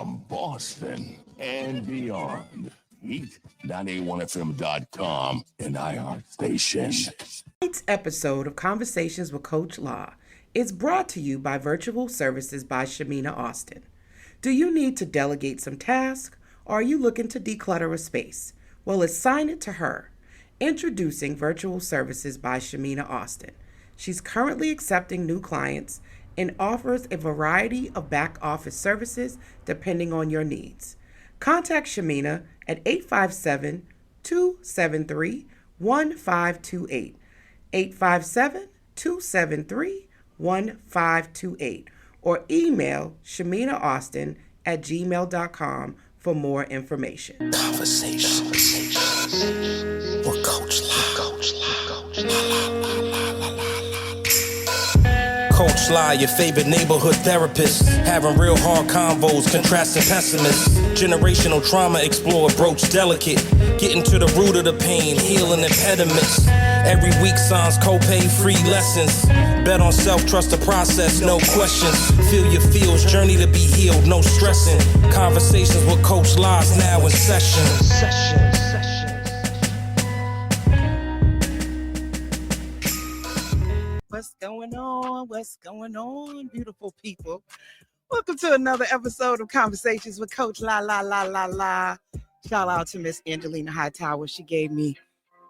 from Boston and beyond. Heat981fm.com and iHeart Station. Tonight's episode of Conversations with Coach La is brought to you by Virtual Services by Shamina Austin. Do you need to delegate some tasks, or are you looking to declutter a space? Well, assign it to her. Introducing Virtual Services by Shamina Austin. She's currently accepting new clients and offers a variety of back office services depending on your needs. Contact Shamina at 857-273-1528, 857-273-1528, or email shaminaaustin@gmail.com for more information. Conversations with Coach La. Coach La, your favorite neighborhood therapist, having real hard convos, contrasting pessimists. Generational trauma explored, broach delicate, getting to the root of the pain, healing impediments. Every week signs copay free lessons. Bet on self, trust the process, no questions. Feel your feels, journey to be healed, no stressing. Conversations with Coach La's now in session. What's going on? What's going on, beautiful people? Welcome to another episode of Conversations with Coach La. Shout out to Miss Angelina Hightower. She gave me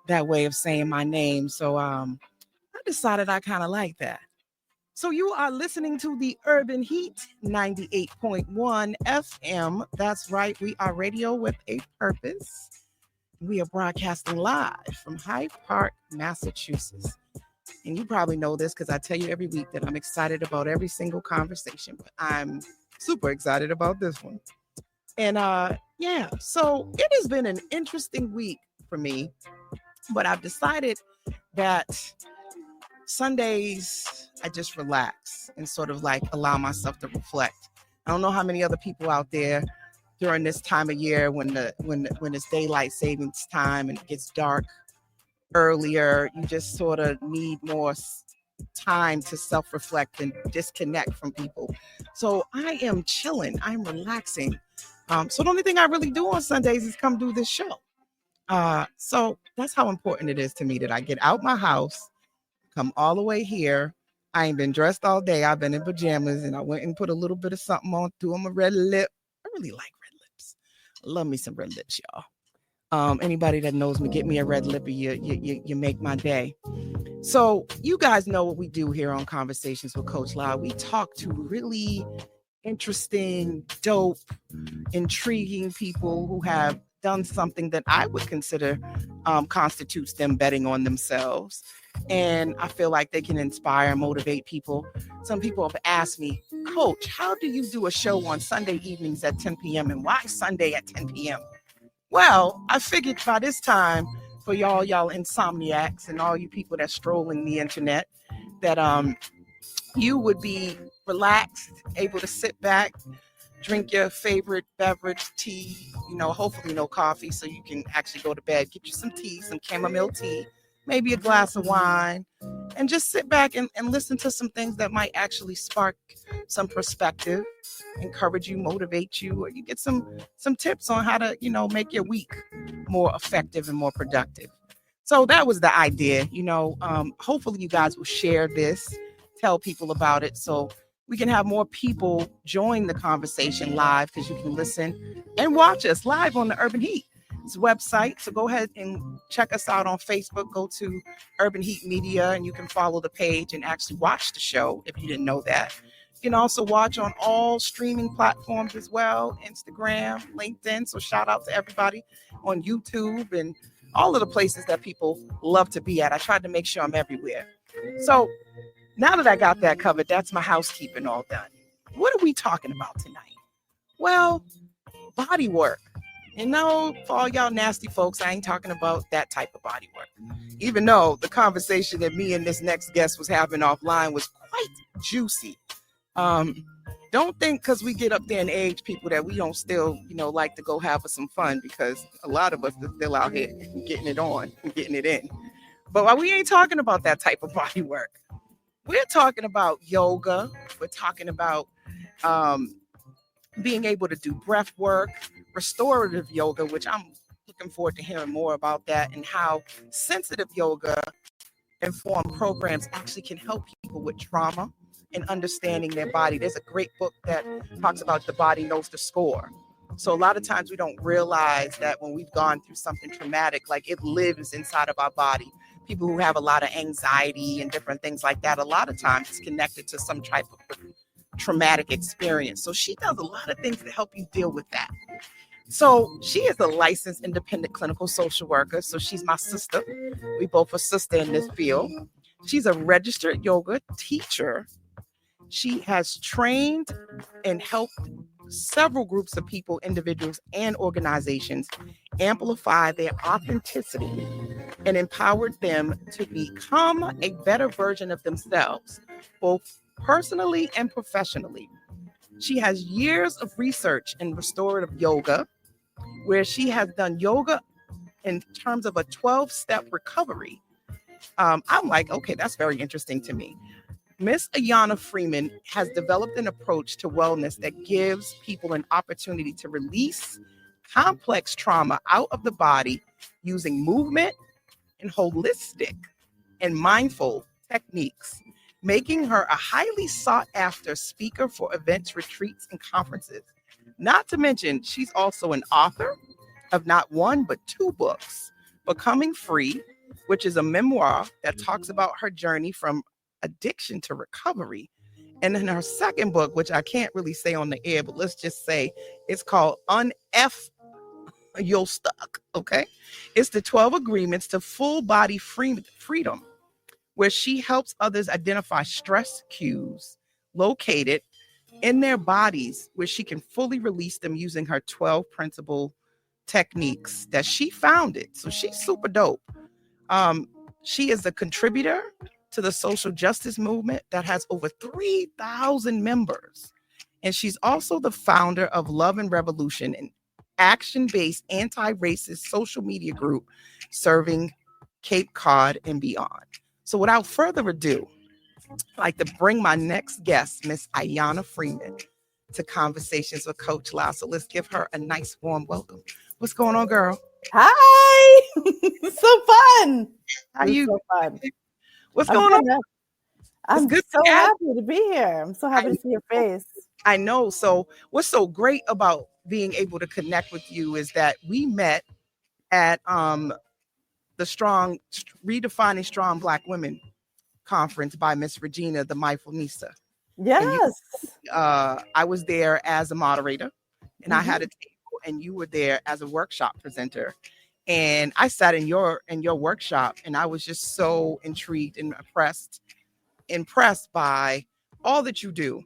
that way of saying my name. So I decided I kind of like that. So you are listening to the Urban Heat 98.1 FM. That's right. We are radio with a purpose. We are broadcasting live from Hyde Park, Massachusetts. And you probably know this because I tell you every week that I'm excited about every single conversation, but I'm super excited about this one. And so it has been an interesting week for me, but I've decided that Sundays, I just relax and sort of like allow myself to reflect. I don't know how many other people out there during this time of year when it's daylight savings time and it gets dark earlier, you just sort of need more time to self-reflect and disconnect from people. So I am chilling, I'm relaxing. So the only thing I really do on Sundays is come do this show. So that's how important it is to me that I get out my house, come all the way here. I ain't been dressed all day. I've been in pajamas and I went and put a little bit of something on, threw on my red lip. I really like red lips. I love me some red lips, y'all. Anybody that knows me, get me a red lip, you make my day. So you guys know what we do here on Conversations with Coach La. We talk to really interesting, dope, intriguing people who have done something that I would consider constitutes them betting on themselves. And I feel like they can inspire and motivate people. Some people have asked me, Coach, how do you do a show on Sunday evenings at 10 p.m. and why Sunday at 10 p.m.? Well, I figured by this time for y'all insomniacs and all you people that strolling the internet that you would be relaxed, able to sit back, drink your favorite beverage, tea, hopefully no coffee so you can actually go to bed, get you some tea, some chamomile tea, maybe a glass of wine, and just sit back and listen to some things that might actually spark some perspective, encourage you, motivate you, or you get some tips on how to, make your week more effective and more productive. So that was the idea, hopefully you guys will share this, tell people about it so we can have more people join the conversation live because you can listen and watch us live on the Urban Heat website. So go ahead and check us out on Facebook. Go to Urban Heat Media and you can follow the page and actually watch the show if you didn't know that. You can also watch on all streaming platforms as well, Instagram, LinkedIn. So shout out to everybody on YouTube and all of the places that people love to be at. I tried to make sure I'm everywhere. So now that I got that covered, that's my housekeeping all done. What are we talking about tonight? Well, body work. And no, for all y'all nasty folks, I ain't talking about that type of body work. Even though the conversation that me and this next guest was having offline was quite juicy. Don't think because we get up there in age, people, that we don't still, like to go have some fun, because a lot of us are still out here getting it on and getting it in. But we ain't talking about that type of body work. We're talking about yoga. We're talking about being able to do breath work, restorative yoga, which I'm looking forward to hearing more about that, and how sensitive yoga informed programs actually can help people with trauma and understanding their body. There's a great book that talks about the body knows the score. So a lot of times we don't realize that when we've gone through something traumatic, like it lives inside of our body. People who have a lot of anxiety and different things like that, a lot of times it's connected to some type of traumatic experience. So she does a lot of things to help you deal with that. So she is a licensed independent clinical social worker. So she's my sister. We both are sister in this field. She's a registered yoga teacher. She has trained and helped several groups of people, individuals, and organizations amplify their authenticity and empowered them to become a better version of themselves, both personally and professionally. She has years of research in restorative yoga, where she has done yoga in terms of a 12-step recovery. I'm like, okay, that's very interesting to me. Miss Ayanna Freeman has developed an approach to wellness that gives people an opportunity to release complex trauma out of the body using movement and holistic and mindful techniques, making her a highly sought after speaker for events, retreats, and conferences. Not to mention, she's also an author of not one, but 2 books, Becoming Free, which is a memoir that talks about her journey from addiction to recovery. And in her second book, which I can't really say on the air, but let's just say it's called Unf You're Stuck. Okay. It's the 12 agreements to full body freedom, where she helps others identify stress cues located in their bodies, where she can fully release them using her 12 principle techniques that she founded. So she's super dope. She is a contributor to the social justice movement that has over 3,000 members. And she's also the founder of Love and Revolution, an action-based anti-racist social media group serving Cape Cod and beyond. So without further ado, I'd like to bring my next guest, Miss Ayanna Freeman, to Conversations with Coach Lau. So let's give her a nice warm welcome. What's going on, girl? Hi. So fun. How you? So fun. What's going on? I'm good so happy to be here. I'm so happy to see your face. I know. So what's so great about being able to connect with you is that we met at the Redefining Strong Black Women conference by Miss Regina, the Mindful Nisa. Yes. I was there as a moderator, and I had a table, and you were there as a workshop presenter. And I sat in your workshop, and I was just so intrigued and impressed by all that you do.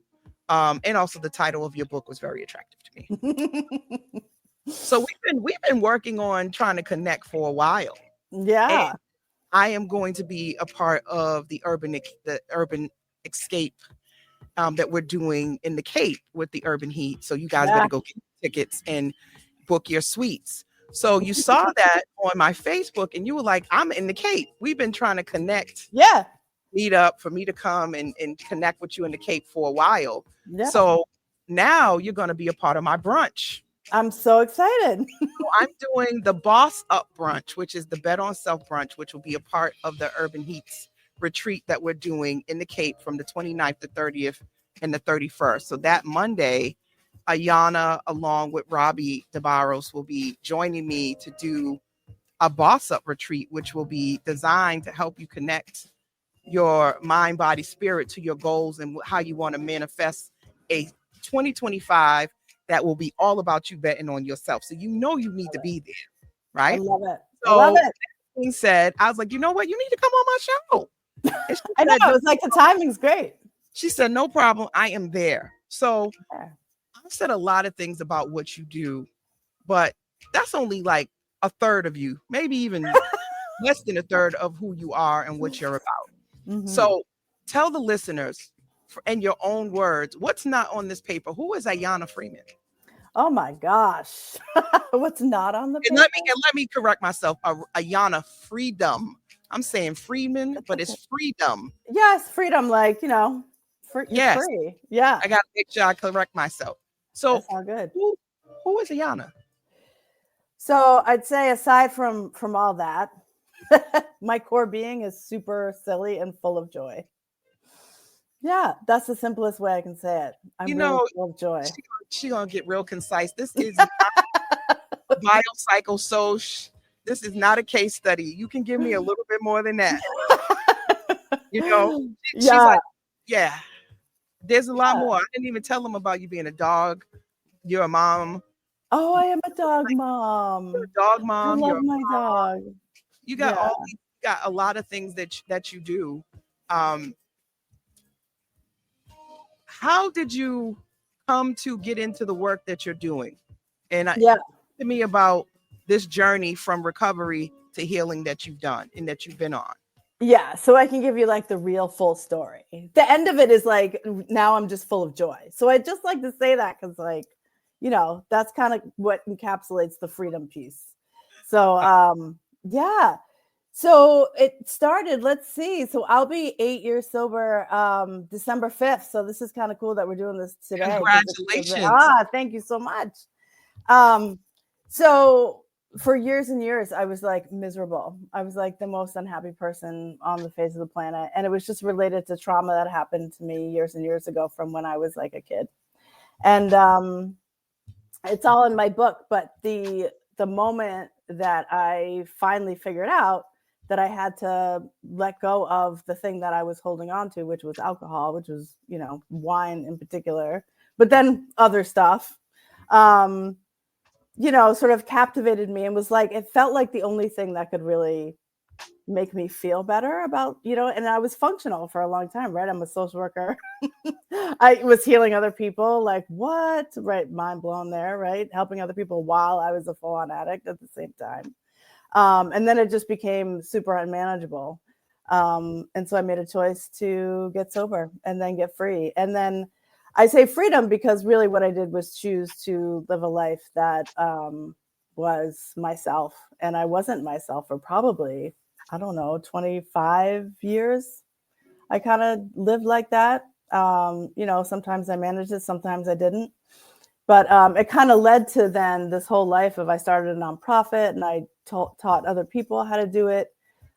And also the title of your book was very attractive to me. So we've been working on trying to connect for a while. Yeah. And I am going to be a part of the urban escape that we're doing in the Cape with the Urban Heat. So you guys better go get tickets and book your suites. So you saw that on my Facebook, and you were like, I'm in the Cape. We've been trying to connect. Yeah. Meet up for me to come and connect with you in the Cape for a while. Yeah. So now you're going to be a part of my brunch. I'm so excited. So I'm doing the Boss Up brunch, which is the Bet on Self brunch, which will be a part of the Urban Heats retreat that we're doing in the Cape from the 29th to 30th and the 31st. So that Monday, Ayanna, along with Robbie DeBarros, will be joining me to do a Boss Up retreat, which will be designed to help you connect your mind, body, spirit to your goals and how you want to manifest a 2025 that will be all about you betting on yourself. So you know you need to be there, right? I love it. So I love it. That being said, I was like, you know what? You need to come on my show. I know. It was like the timing's great. She said, no problem. I am there. So I said a lot of things about what you do, but that's only like a third of you, maybe even less than a third of who you are and what you're about. Mm-hmm. So tell the listeners in your own words, what's not on this paper? Who is Ayanna Freeman? Oh my gosh. What's not on the paper? Let me correct myself. Ayanna Freedom. I'm saying Freeman, but it's freedom. Yes, freedom, like, free. Yeah. I got to make sure I correct myself. So That's all good. who is Ayanna? So I'd say aside from all that, my core being is super silly and full of joy. Yeah, that's the simplest way I can say it. I'm really full of joy. She gonna get real concise. This is biopsychosocial. This is not a case study. You can give me a little bit more than that. She's like, yeah. There's a lot more. I didn't even tell them about you being a dog. You're a mom. Oh, I am a dog mom. You're a dog mom. I love my dog. You got got a lot of things that you do. How did you come to get into the work that you're doing? And talk to me about this journey from recovery to healing that you've done and that you've been on. Yeah, so I can give you like the real full story. The end of it is like, now I'm just full of joy. So I just like to say that because like, that's kind of what encapsulates the freedom piece. So yeah. So it started, let's see. So I'll be 8 years sober December 5th. So this is kind of cool that we're doing this today. Congratulations. Thank you so much. So for years and years, I was like miserable. I was like the most unhappy person on the face of the planet. And it was just related to trauma that happened to me years and years ago from when I was like a kid. And it's all in my book. But the moment that I finally figured out that I had to let go of the thing that I was holding on to, which was alcohol, which was, wine in particular, but then other stuff, sort of captivated me and was like, it felt like the only thing that could really make me feel better about, and I was functional for a long time, right? I'm a social worker. I was healing other people, like what? Right. Mind blown there, right? Helping other people while I was a full-on addict at the same time. And then it just became super unmanageable. And so I made a choice to get sober and then get free. And then I say freedom because really what I did was choose to live a life that was myself. And I wasn't myself for probably, 25 years. I kind of lived like that. Sometimes I managed it, sometimes I didn't. But it kind of led to then this whole life of I started a nonprofit and I taught other people how to do it.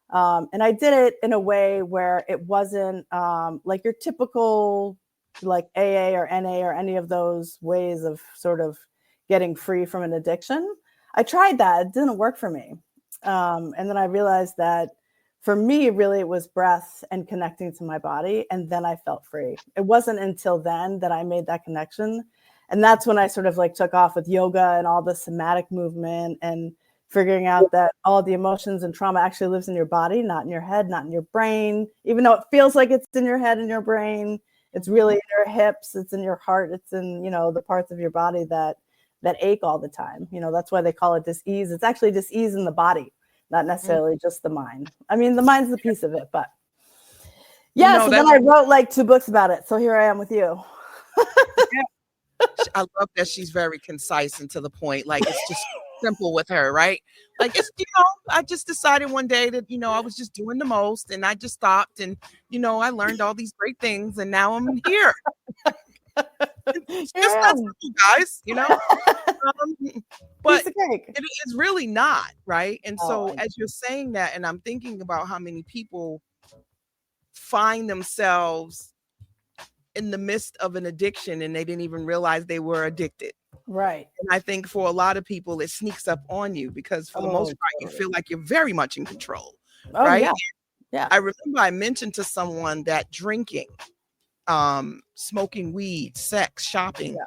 And I did it in a way where it wasn't like your typical like AA or NA or any of those ways of sort of getting free from an addiction. I tried that. It didn't work for me. And then I realized that for me, really, it was breath and connecting to my body. And then I felt free. It wasn't until then that I made that connection. And that's when I sort of like took off with yoga and all the somatic movement and figuring out that all the emotions and trauma actually lives in your body, not in your head, not in your brain, even though it feels like it's in your head and your brain. It's really in your hips. It's in your heart. It's in, the parts of your body that ache all the time. That's why they call it dis-ease. It's actually dis-ease in the body, not necessarily just the mind. I mean, the mind's the piece of it, but so then I wrote like 2 books about it. So here I am with you. I love that she's very concise and to the point. Like it's just simple with her, right? Like it's, I just decided one day that, I was just doing the most and I just stopped and, I learned all these great things and now I'm here. It's just that simple, guys, but it is really not, right? And so as you're saying that, and I'm thinking about how many people find themselves in the midst of an addiction and they didn't even realize they were addicted. Right. And I think for a lot of people, it sneaks up on you because for the most part, you feel like you're very much in control. Right. Yeah. I remember I mentioned to someone that drinking, smoking weed, sex, shopping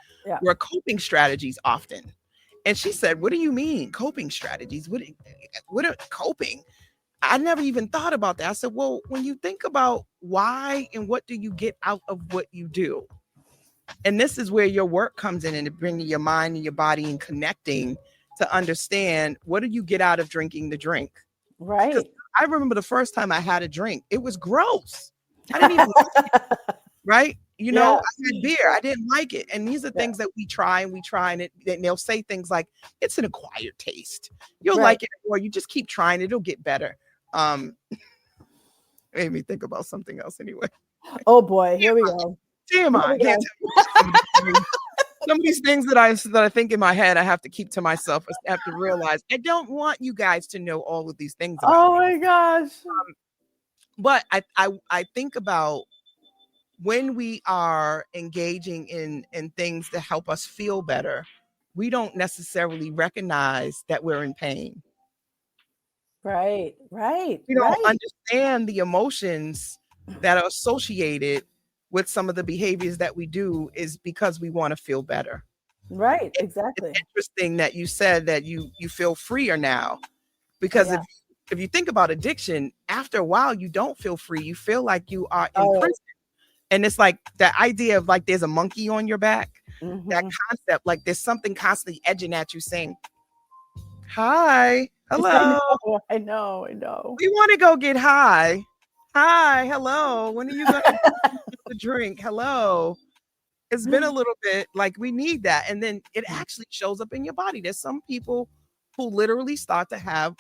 were coping strategies often. And she said, what do you mean coping strategies? What are coping? I never even thought about that. I said, well, when you think about why and what do you get out of what you do? And this is where your work comes in and bringing your mind and your body and connecting to understand what do you get out of drinking the drink? Right. I remember the first time I had a drink, it was gross. I didn't even like it, right? I had beer. I didn't like it. And these are things that we try and they'll say things like, it's an acquired taste. You'll like it or you just keep trying. It'll get better. Made me think about something else anyway. Oh boy, here we go. TMI. some of these things that I think in my head, I have to keep to myself. I have to realize I don't want you guys to know all of these things about Oh me. my gosh. But I think about when we are engaging in things that help us feel better, we don't necessarily recognize that we're in pain. Right. We don't understand the emotions that are associated with some of the behaviors that we do is because we want to feel better. Right. It's Exactly. interesting that you said that you feel freer now, because Yeah. if you think about addiction, after a while you don't feel free. You feel like you are in Oh, prison. And it's like that idea of like there's a monkey on your back. That mhm. concept, like there's something constantly edging at you saying, hi, I hello, know. we want to go get high. Hi, hello. When are you going to get the drink? Hello. It's been a little bit, like we need that. And then it actually shows up in your body. There's some people who literally start to have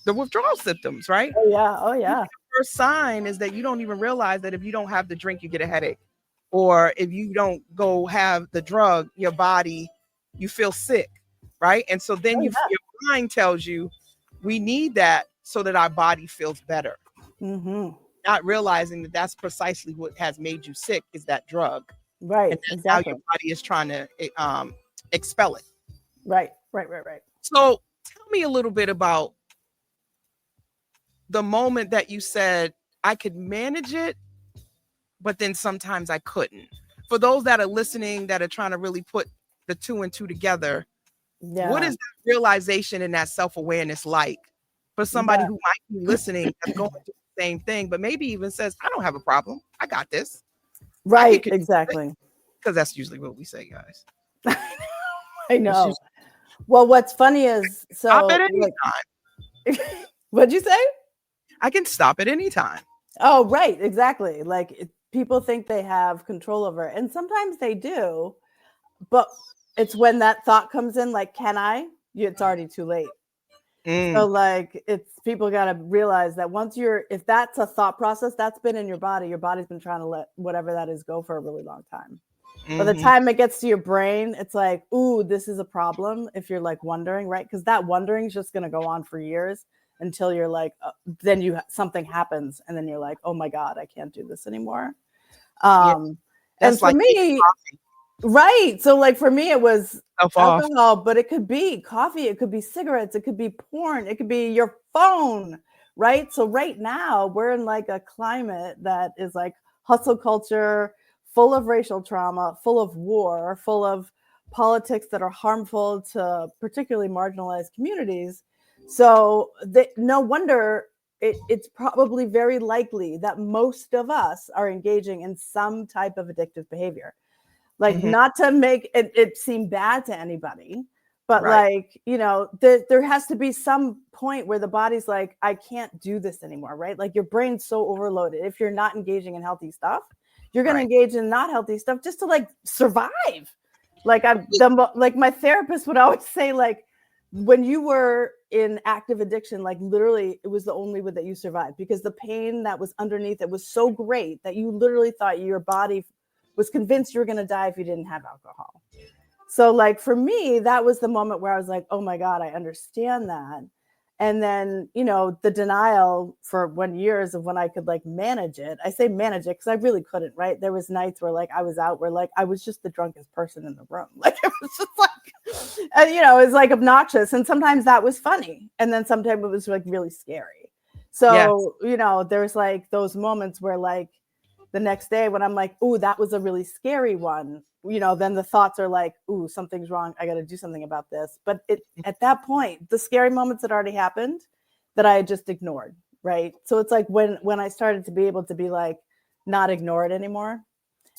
the withdrawal symptoms, right? Oh yeah. First sign is that you don't even realize that if you don't have the drink, you get a headache. Or if you don't go have the drug, your body, you feel sick, right? And so then your mind tells you we need that so that our body feels better. Mm-hmm. Not realizing that that's precisely what has made you sick is that drug. Right. And that's Exactly. how your body is trying to expel it. Right. So tell me a little bit about the moment that you said I could manage it, but then sometimes I couldn't. For those that are listening, that are trying to really put the two and two together, what is that realization and that self-awareness like for somebody who might be listening that's going through the same thing, but maybe even says, I don't have a problem. I got this. Right. Exactly. Because that's usually what we say, guys. I know. Well, what's funny is, so stop at any time. What'd you say? I can stop at any time. Oh, right. Exactly. Like people think they have control over it, and sometimes they do, but it's when that thought comes in, like, can I? It's already too late. So like people got to realize that if that's a thought process that's been in your body's been trying to let whatever that is go for a really long time. By the time it gets to your brain, it's like, ooh, this is a problem. If you're like wondering, right? Because that wondering is just going to go on for years until you're like, then something happens, and then you're like, oh my God, I can't do this anymore. And for like me, right. So like for me, it was alcohol, but it could be coffee, it could be cigarettes, it could be porn, it could be your phone, right? So right now we're in like a climate that is like hustle culture, full of racial trauma, full of war, full of politics that are harmful to particularly marginalized communities. So no wonder it's probably very likely that most of us are engaging in some type of addictive behavior. Like, not to make it seem bad to anybody, but like, there has to be some point where the body's like, I can't do this anymore, right? Like your brain's so overloaded. If you're not engaging in healthy stuff, you're going to engage in not healthy stuff just to like survive. Like like my therapist would always say, like, when you were in active addiction, like literally it was the only way that you survived, because the pain that was underneath it was so great that you literally thought your body was convinced you were going to die if you didn't have alcohol. So like for me, that was the moment where I was like, oh my God, I understand that. And then, the denial for 1 year of when I could like manage it. I say manage it because I really couldn't, right? There was nights where like I was out where like I was just the drunkest person in the room. Like it was just like, and, it was like obnoxious. And sometimes that was funny. And then sometimes it was like really scary. So, there's like those moments where like, the next day when I'm like, ooh, that was a really scary one, then the thoughts are like, ooh, something's wrong. I got to do something about this. But at that point, the scary moments had already happened that I had just ignored, right? So it's like when I started to be able to be like, not ignore it anymore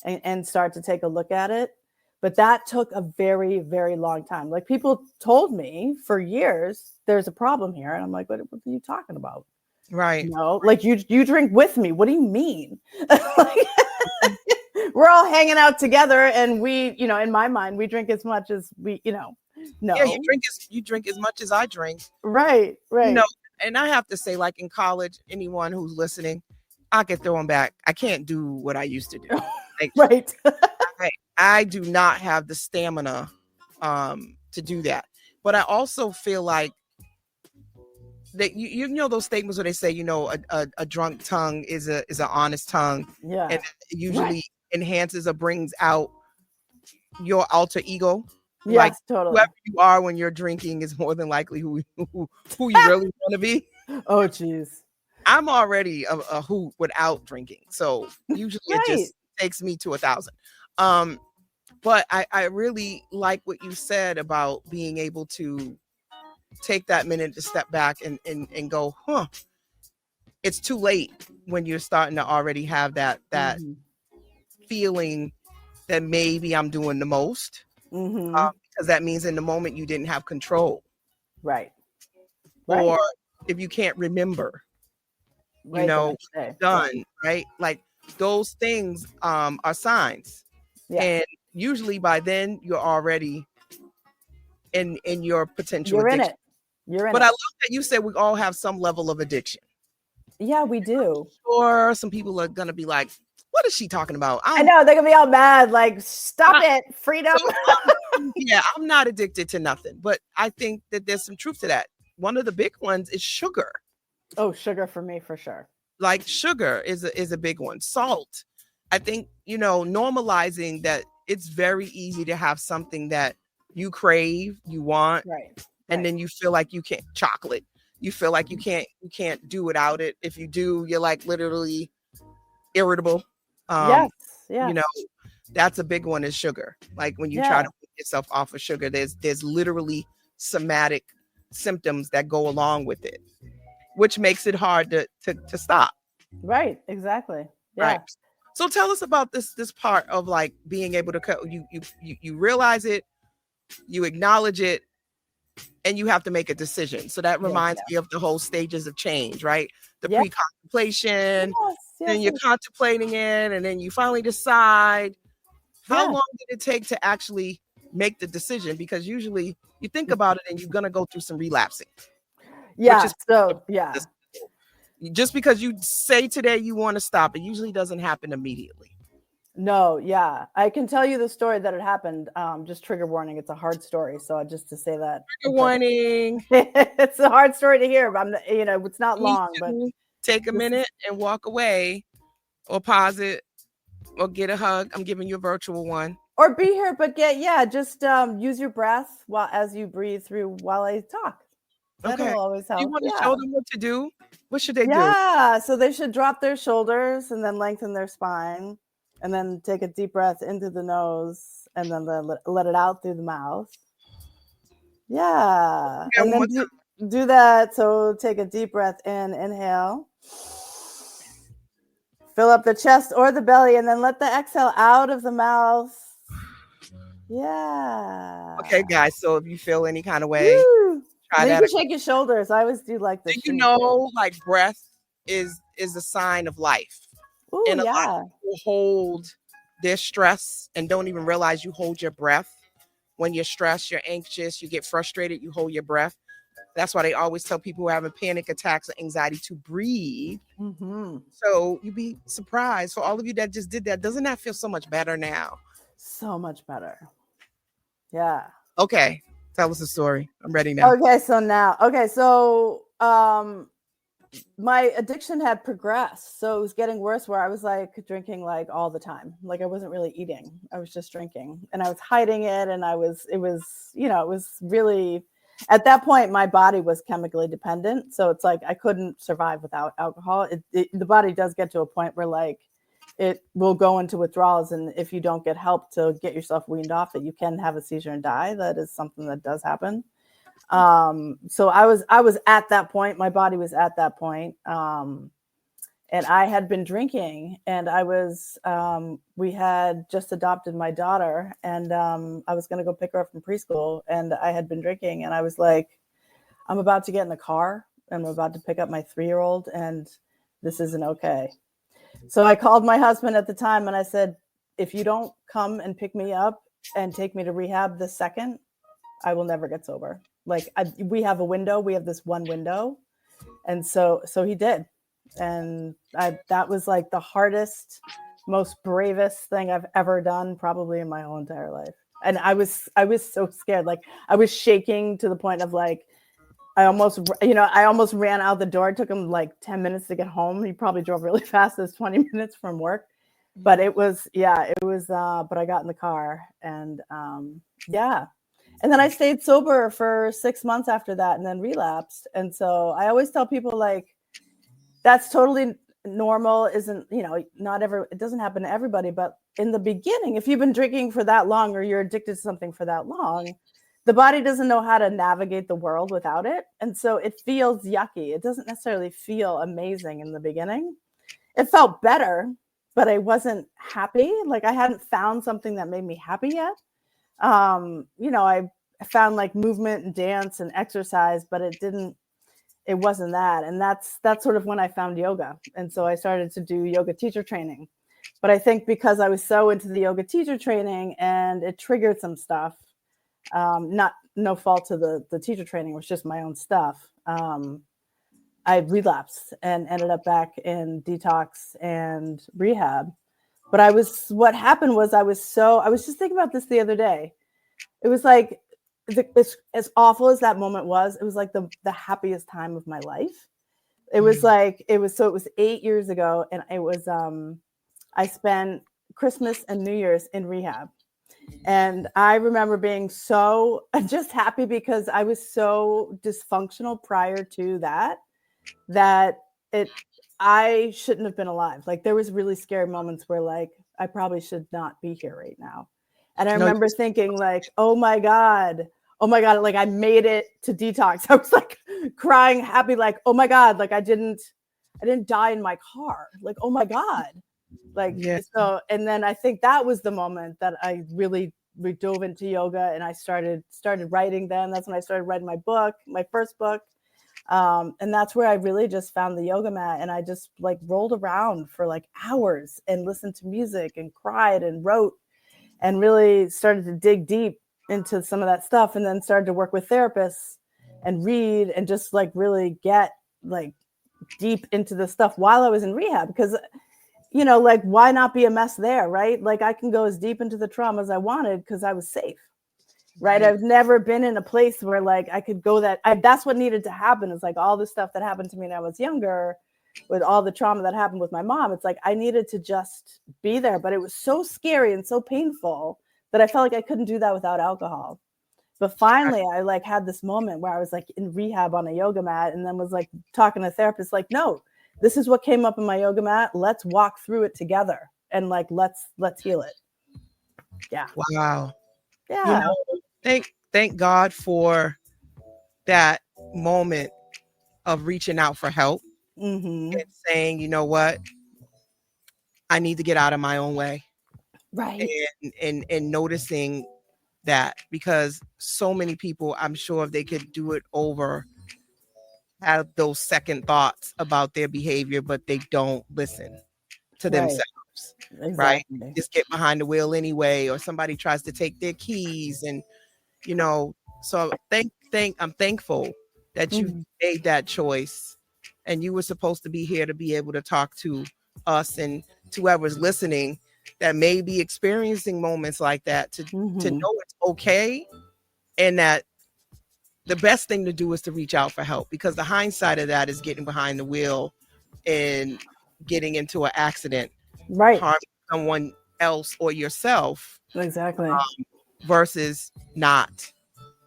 and start to take a look at it. But that took a very, very long time. Like people told me for years, there's a problem here. And I'm like, what are you talking about? Right. Like you drink with me. What do you mean? Like, we're all hanging out together, and we, in my mind, we drink as much as we, no. Yeah, you drink as much as I drink. Right. And I have to say, like in college, anyone who's listening, I get thrown back. I can't do what I used to do. Like, right. I I do not have the stamina to do that. But I also feel like that you know those statements where they say, you know, a drunk tongue is an honest tongue. Yeah. And it usually enhances or brings out your alter ego. Yes, Like totally. whoever you are when you're drinking is more than likely who you really want to be. Oh, geez. I'm already a hoot without drinking. So usually it just takes me to 1,000. But I really like what you said about being able to take that minute to step back and go, it's too late when you're starting to already have that feeling that maybe I'm doing the most. Because that means in the moment you didn't have control. Right. Or if you can't remember, you know, done, right? Like those things are signs. Yeah. And usually by then you're already in your potential addiction. You're in but it. I love that you said we all have some level of addiction. Yeah, we do. Or some people are gonna be like, what is she talking about? I know they're gonna be all mad, like, stop it, freedom. Yeah, I'm not addicted to nothing, but I think that there's some truth to that. One of the big ones is sugar. Oh, sugar for me, for sure. Like sugar is a big one. Salt. I think, you know, normalizing that it's very easy to have something that you crave, you want, and then you feel like you can't. Chocolate. You feel like you can't do without it. If you do, you're like literally irritable. Yes. You know, that's a big one is sugar. Like when you try to put yourself off of sugar, there's literally somatic symptoms that go along with it, which makes it hard to stop. Right. Exactly. Yeah. Right. So tell us about this part of like being able to you realize it, you acknowledge it, and you have to make a decision. So that reminds me of the whole stages of change, right? The pre-contemplation, then you're contemplating it, and then you finally decide. How long did it take to actually make the decision? Because usually you think about it and you're going to go through some relapsing. Yeah. Just because you say today you want to stop, it usually doesn't happen immediately. No, yeah. I can tell you the story that it happened. Just trigger warning. It's a hard story. So just to say that. Trigger warning. It's a hard story to hear, but it's not long, but take a minute and walk away or pause it or get a hug. I'm giving you a virtual one. Or be here, but just use your breath as you breathe through while I talk. That'll always help. You want to show them what to do? What should they do? Yeah, so they should drop their shoulders and then lengthen their spine, and then take a deep breath into the nose, and then let it out through the mouth. Yeah, and then do that. So take a deep breath in, inhale, fill up the chest or the belly, and then let the exhale out of the mouth. Yeah. Okay, guys. So if you feel any kind of way, try that. You can shake your shoulders. I always do like this. You know, like breath is a sign of life. Ooh, and a lot of people hold their stress and don't even realize you hold your breath. When you're stressed, you're anxious, you get frustrated, you hold your breath. That's why they always tell people who are having panic attacks or anxiety to breathe. So you'd be surprised. For all of you that just did that, doesn't that feel so much better now? So much better. Yeah. Okay. Tell us a story. I'm ready now. So my addiction had progressed. So it was getting worse where I was like drinking like all the time. Like I wasn't really eating. I was just drinking and I was hiding it. And it was really, at that point, my body was chemically dependent. So it's like, I couldn't survive without alcohol. The body does get to a point where like, it will go into withdrawals. And if you don't get help to get yourself weaned off it, you can have a seizure and die. That is something that does happen. So I was at that point, my body was at that point. And I had been drinking and we had just adopted my daughter and, I was going to go pick her up from preschool and I had been drinking and I was like, I'm about to get in the car and I'm about to pick up my 3-year-old and this isn't okay. So I called my husband at the time and I said, if you don't come and pick me up and take me to rehab this second, I will never get sober. Like we have a window, we have this one window. And so he did. And that was like the hardest most bravest thing I've ever done, probably in my whole entire life. And I was so scared. Like I was shaking to the point of like, I almost ran out the door. It took him like 10 minutes to get home. He probably drove really fast. It was 20 minutes from work. But it was, but I got in the car and yeah. And then I stayed sober for 6 months after that and then relapsed. And so I always tell people like, that's totally normal. It doesn't happen to everybody. But in the beginning, if you've been drinking for that long or you're addicted to something for that long, the body doesn't know how to navigate the world without it. And so it feels yucky. It doesn't necessarily feel amazing in the beginning. It felt better, but I wasn't happy. Like I hadn't found something that made me happy yet. I found like movement and dance and exercise, but it wasn't that. And that's sort of when I found yoga. And so I started to do yoga teacher training. But I think because I was so into the yoga teacher training and it triggered some stuff, no fault to the teacher training, it was just my own stuff. I relapsed and ended up back in detox and rehab. But what happened was I was just thinking about this the other day. It was like, as awful as that moment was, it was like the happiest time of my life. It was like, it was 8 years ago. And it was, I spent Christmas and New Year's in rehab. And I remember being so just happy because I was so dysfunctional prior to that I shouldn't have been alive. Like there was really scary moments where like, I probably should not be here right now. And I remember thinking like, oh my God, like I made it to detox. I was like crying, happy, like, oh my God, like I didn't die in my car. Like, oh my God. Like, So, and then I think that was the moment that I really dove into yoga and I started writing then. That's when I started writing my first book. And that's where I really just found the yoga mat and I just like rolled around for like hours and listened to music and cried and wrote and really started to dig deep into some of that stuff and then started to work with therapists and read and just like really get like deep into the stuff while I was in rehab because like why not be a mess there, right? Like I can go as deep into the trauma as I wanted because I was safe. Right. I've never been in a place where like I could go that's what needed to happen is like all the stuff that happened to me when I was younger with all the trauma that happened with my mom. It's like I needed to just be there, but it was so scary and so painful that I felt like I couldn't do that without alcohol. But finally, I like had this moment where I was like in rehab on a yoga mat and then was like talking to a therapist like, no, this is what came up in my yoga mat. Let's walk through it together and like let's heal it. Yeah. Wow. Yeah. Thank God for that moment of reaching out for help and saying, you know what, I need to get out of my own way. Right. And noticing that because so many people, I'm sure if they could do it over, have those second thoughts about their behavior, but they don't listen to themselves. Exactly. Right? Just get behind the wheel anyway, or somebody tries to take their keys and so I'm thankful that you made that choice and you were supposed to be here to be able to talk to us and to whoever's listening that may be experiencing moments like that to know it's okay and that the best thing to do is to reach out for help because the hindsight of that is getting behind the wheel and getting into an accident, right? Harming someone else or yourself. Exactly. Versus not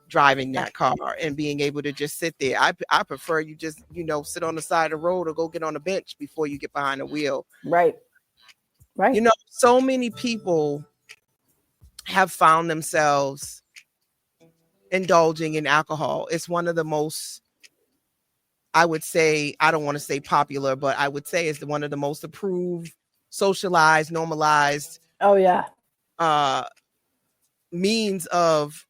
driving that car and being able to just sit there. I prefer you just, sit on the side of the road or go get on a bench before you get behind the wheel. Right. Right. So many people have found themselves indulging in alcohol. It's one of the most, I would say, I don't want to say popular, but I would say it's one of the most approved, socialized, normalized. Oh yeah. Means of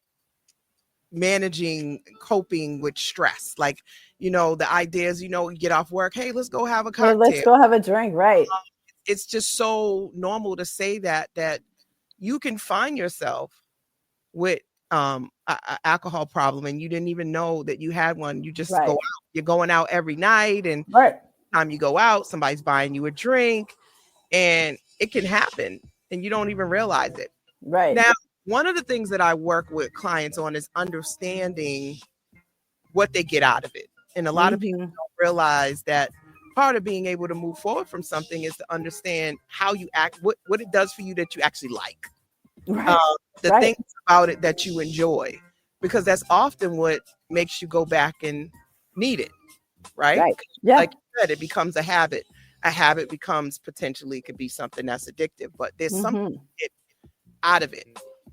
managing, coping with stress. Like, the idea is, you get off work, hey, let's go have a cocktail. Let's go have a drink. Right. It's just so normal to say that you can find yourself with an alcohol problem and you didn't even know that you had one. You just go out. You're going out every night and time you go out, somebody's buying you a drink. And it can happen and you don't even realize it. Right. Now, one of the things that I work with clients on is understanding what they get out of it. And a lot of people don't realize that part of being able to move forward from something is to understand how you act, what it does for you that you actually like. Right. The things about it that you enjoy, because that's often what makes you go back and need it. Right. Yeah. Like you said, it becomes a habit. A habit becomes potentially could be something that's addictive, but there's something out of it.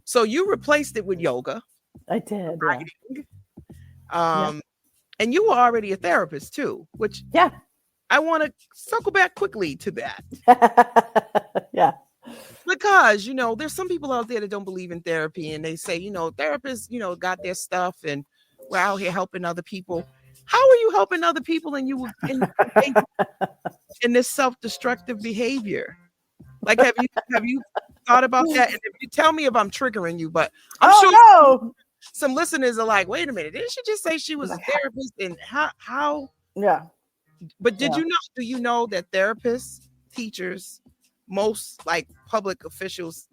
So you replaced it with yoga. I did. Yeah. And you were already a therapist too, which I want to circle back quickly to that. Yeah. Because, you know, there's some people out there that don't believe in therapy and they say, you know, therapists, you know, got their stuff and we're out here helping other people. How are you helping other people and you were in this self-destructive behavior? Like, have you thought about that? And if you tell me if I'm triggering you, but I'm sure some listeners are like, wait a minute, didn't she just say she was a therapist? And how? Yeah. But do you know that therapists, teachers, most like public officials,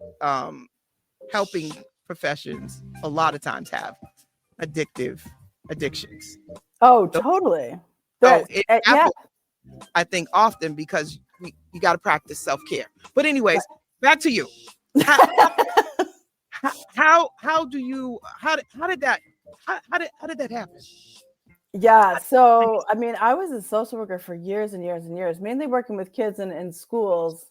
helping professions, a lot of times have addictions. Oh, totally. I think often because you got to practice self-care. But anyways, back to you. How did that happen? Yeah. So, I mean, I was a social worker for years and years and years, mainly working with kids in schools.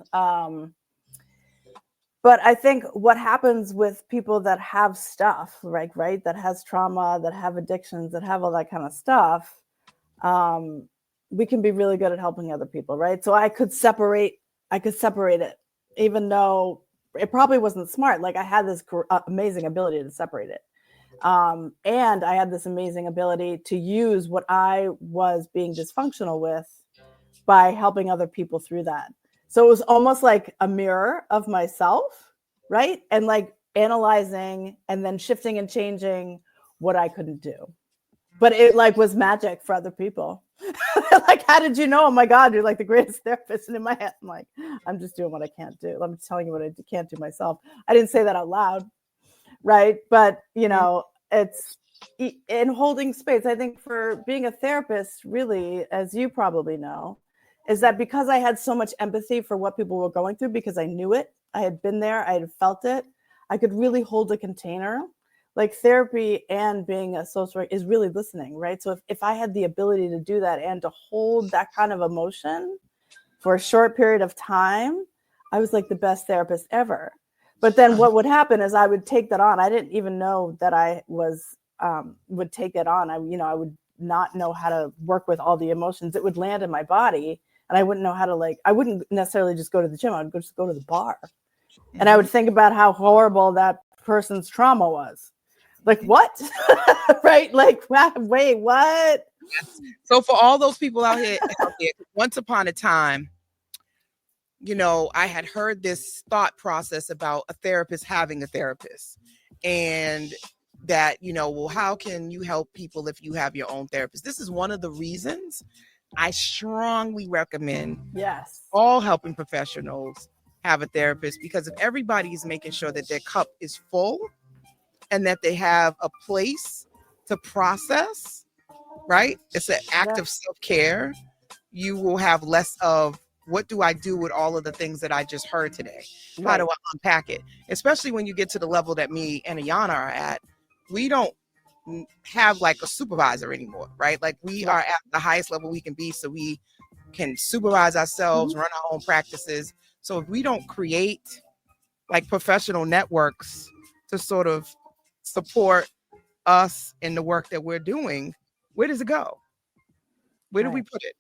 But I think what happens with people that have stuff, right, that has trauma, that have addictions, that have all that kind of stuff, we can be really good at helping other people, right? So I could separate it, even though it probably wasn't smart. Like I had this amazing ability to separate it. And I had this amazing ability to use what I was being dysfunctional with by helping other people through that. So it was almost like a mirror of myself, right? And like analyzing and then shifting and changing what I couldn't do. But it like was magic for other people. Like, how did you know? Oh my God, you're like the greatest therapist. And in my head, I'm like, I'm just doing what I can't do. I'm telling you what I can't do myself. I didn't say that out loud, right? But, you know, it's in holding space. I think for being a therapist, really, as you probably know, is that because I had so much empathy for what people were going through, because I knew it, I had been there, I had felt it, I could really hold a container. Like therapy and being a social worker is really listening, right? So if I had the ability to do that and to hold that kind of emotion for a short period of time, I was like the best therapist ever. But then what would happen is I would take that on. I didn't even know that I would take it on. I would not know how to work with all the emotions. It would land in my body. And I wouldn't know how to I wouldn't necessarily just go to the gym. I would just go to the bar. And I would think about how horrible that person's trauma was. Like, what? Right? Like, wait, what? So for all those people out here, once upon a time, you know, I had heard this thought process about a therapist having a therapist. And that, you know, well, how can you help people if you have your own therapist? This is one of the reasons I strongly recommend all helping professionals have a therapist, because if everybody is making sure that their cup is full and that they have a place to process, right? It's an act of self-care. You will have less of, what do I do with all of the things that I just heard today? How do I unpack it? Especially when you get to the level that me and Ayanna are at, we don't have like a supervisor anymore, right? Like we are at the highest level we can be, so we can supervise ourselves, run our own practices. So if we don't create like professional networks to sort of support us in the work that we're doing, where does it go? Where do we put it?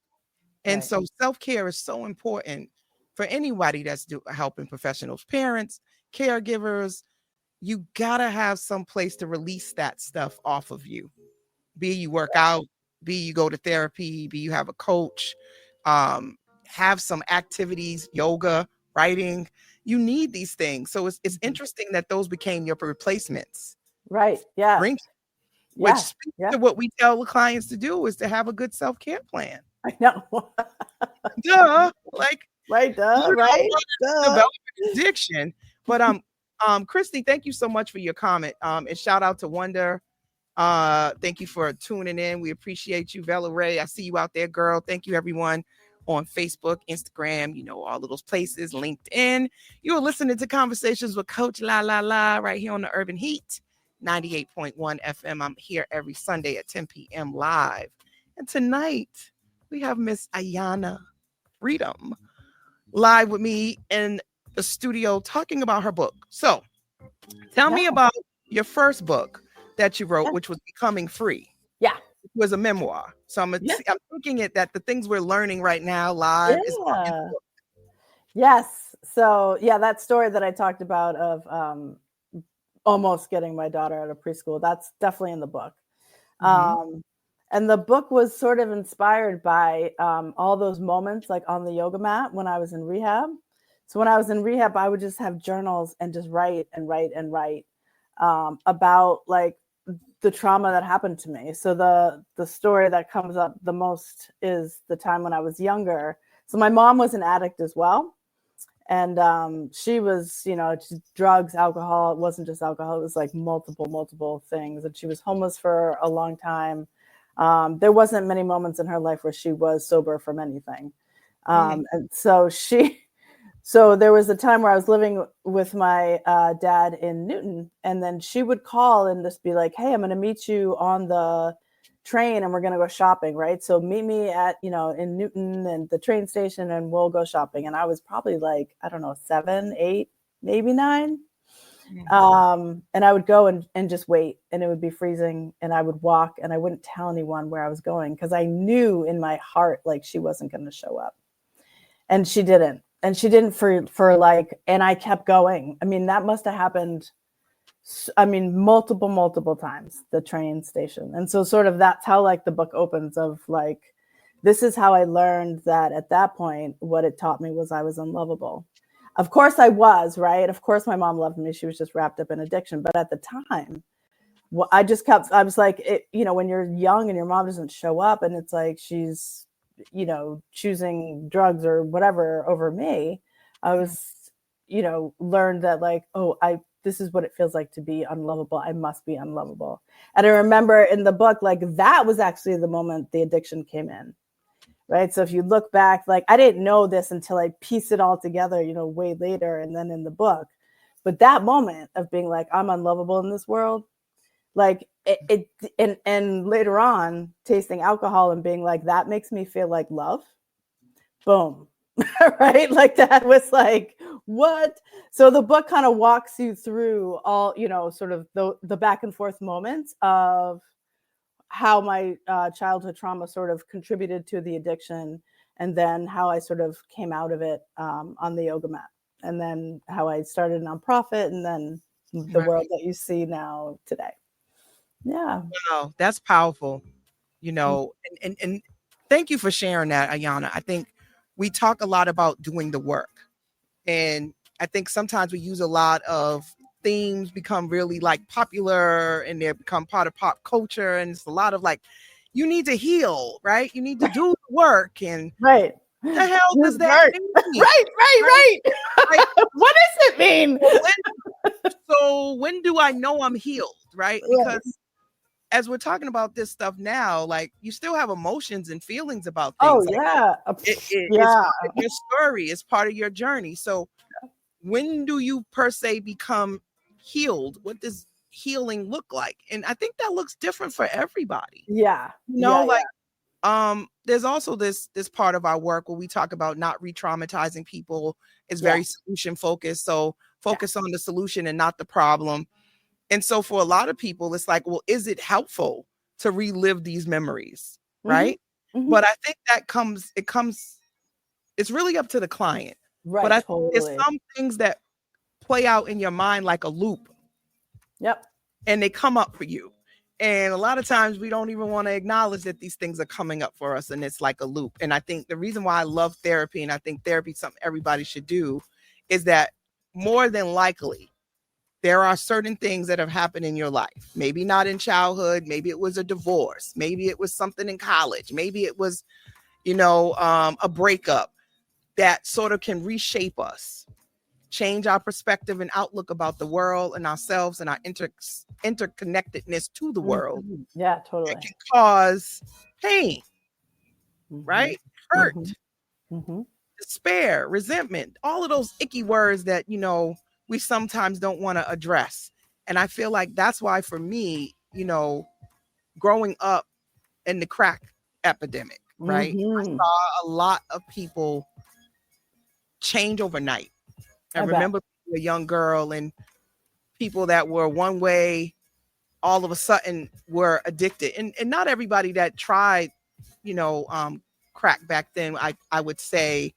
And so self-care is so important for anybody that's helping professionals, parents, caregivers. You gotta have some place to release that stuff off of you. Be you work out, be you go to therapy, be you have a coach, have some activities, yoga, writing. You need these things. So it's interesting that those became your replacements. Right. Yeah. Which speaks to what we tell the clients to do, is to have a good self-care plan. I know. Duh. Like, Right, duh, right? Duh. Developing addiction. But Christy, thank you so much for your comment. And shout out to Wonder. Thank you for tuning in. We appreciate you, Vela Ray. I see you out there, girl. Thank you, everyone on Facebook, Instagram, all of those places, LinkedIn. You are listening to Conversations with Coach La La La right here on the Urban Heat, 98.1 FM. I'm here every Sunday at 10 p.m. live. And tonight we have Miss Ayanna Freedom live with me in the studio talking about her book. So tell me about your first book that you wrote, which was Becoming Free. Yeah. It was a memoir. So I'm thinking that the things we're learning right now live is on your book. Yes. So that story that I talked about of almost getting my daughter out of preschool, that's definitely in the book. Mm-hmm. And the book was sort of inspired by all those moments like on the yoga mat when I was in rehab. So when I was in rehab, I would just have journals and just write about like the trauma that happened to me. So the story that comes up the most is the time when I was younger. So my mom was an addict as well. And she was, drugs, alcohol. It wasn't just alcohol. It was like multiple things. And she was homeless for a long time. There wasn't many moments in her life where she was sober from anything. And so there was a time where I was living with my dad in Newton, and then she would call and just be like, hey, I'm going to meet you on the train and we're going to go shopping. Right. So meet me at, in Newton and the train station and we'll go shopping. And I was probably like, I don't know, 7, 8, maybe 9. And I would go and just wait, and it would be freezing, and I would walk and I wouldn't tell anyone where I was going because I knew in my heart like she wasn't going to show up, and she didn't for like, and I kept going. I mean, that must have happened. I mean, multiple times, the train station. And so sort of that's how like the book opens of like, this is how I learned that at that point, what it taught me was I was unlovable. Of course I was, right? Of course my mom loved me. She was just wrapped up in addiction. But at the time, I was like, when you're young and your mom doesn't show up and it's like she's, choosing drugs or whatever over me, I was, learned that like, this is what it feels like to be unlovable. I must be unlovable. And I remember in the book, like that was actually the moment the addiction came in. Right. So if you look back, like I didn't know this until I pieced it all together, way later and then in the book. But that moment of being like, I'm unlovable in this world, like and later on tasting alcohol and being like, that makes me feel like love. Boom. Right. Like that was like, what? So the book kind of walks you through all, sort of the back and forth moments of how my childhood trauma sort of contributed to the addiction, and then how I sort of came out of it on the yoga mat, and then how I started a nonprofit, and then the world that you see now today. Yeah. Wow, that's powerful. And thank you for sharing that, Ayanna. I think we talk a lot about doing the work, and I think sometimes we use a lot of themes become really like popular and they become part of pop culture, and it's a lot of like, you need to heal, right? You need to do the work, and right. What the hell does that mean? Right. Like, what does it mean? So when do I know I'm healed, right? Because as we're talking about this stuff now, like you still have emotions and feelings about things. Oh, yeah. It's part of your story. It's part of your journey. So when do you per se become healed? What does healing look like? And I think that looks different for everybody. Yeah. There's also this part of our work where we talk about not re-traumatizing people. It's very solution focused. So focus on the solution and not the problem. And so for a lot of people, it's like, well, is it helpful to relive these memories? Right. Mm-hmm. But I think it's really up to the client. Right. But I think there's some things that play out in your mind like a loop. Yep. And they come up for you. And a lot of times we don't even want to acknowledge that these things are coming up for us, and it's like a loop. And I think the reason why I love therapy, and I think therapy is something everybody should do, is that more than likely there are certain things that have happened in your life. Maybe not in childhood. Maybe it was a divorce. Maybe it was something in college. Maybe it was, a breakup. that sort of can reshape us, change our perspective and outlook about the world and ourselves and our interconnectedness to the world. Yeah, totally. It can cause pain, right? Hurt, despair, resentment, all of those icky words that, you know, we sometimes don't want to address. And I feel like that's why for me, you know, growing up in the crack epidemic, right? I saw a lot of people change overnight. I remember being a young girl and people that were one way all of a sudden were addicted. And not everybody that tried, you know, crack back then, I would say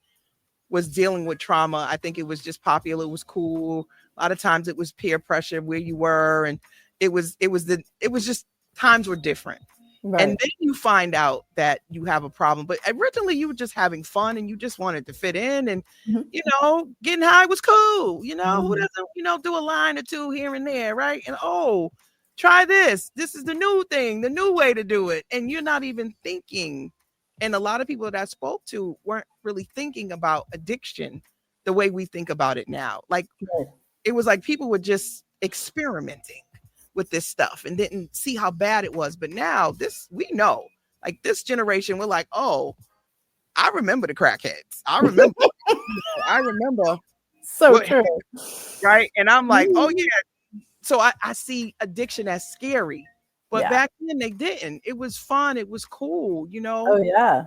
was dealing with trauma. I think it was just popular. It was cool. A lot of times it was peer pressure where you were. And it was just times were different. Right. And then you find out that you have a problem. But originally you were just having fun and you just wanted to fit in. And, you know, getting high was cool. You know, who doesn't, you know, do a line or two here and there, right? And, oh, try this. This is the new thing, the new way to do it. And you're not even thinking. And a lot of people that I spoke to weren't really thinking about addiction the way we think about it now. Like, it was like people were just experimenting with this stuff and didn't see how bad it was. But now we know, like this generation, we're like, oh, I remember the crackheads. I remember. So true. Right. And I'm like, oh yeah. So I see addiction as scary, but back then they didn't. It was fun. It was cool. You know? Oh yeah.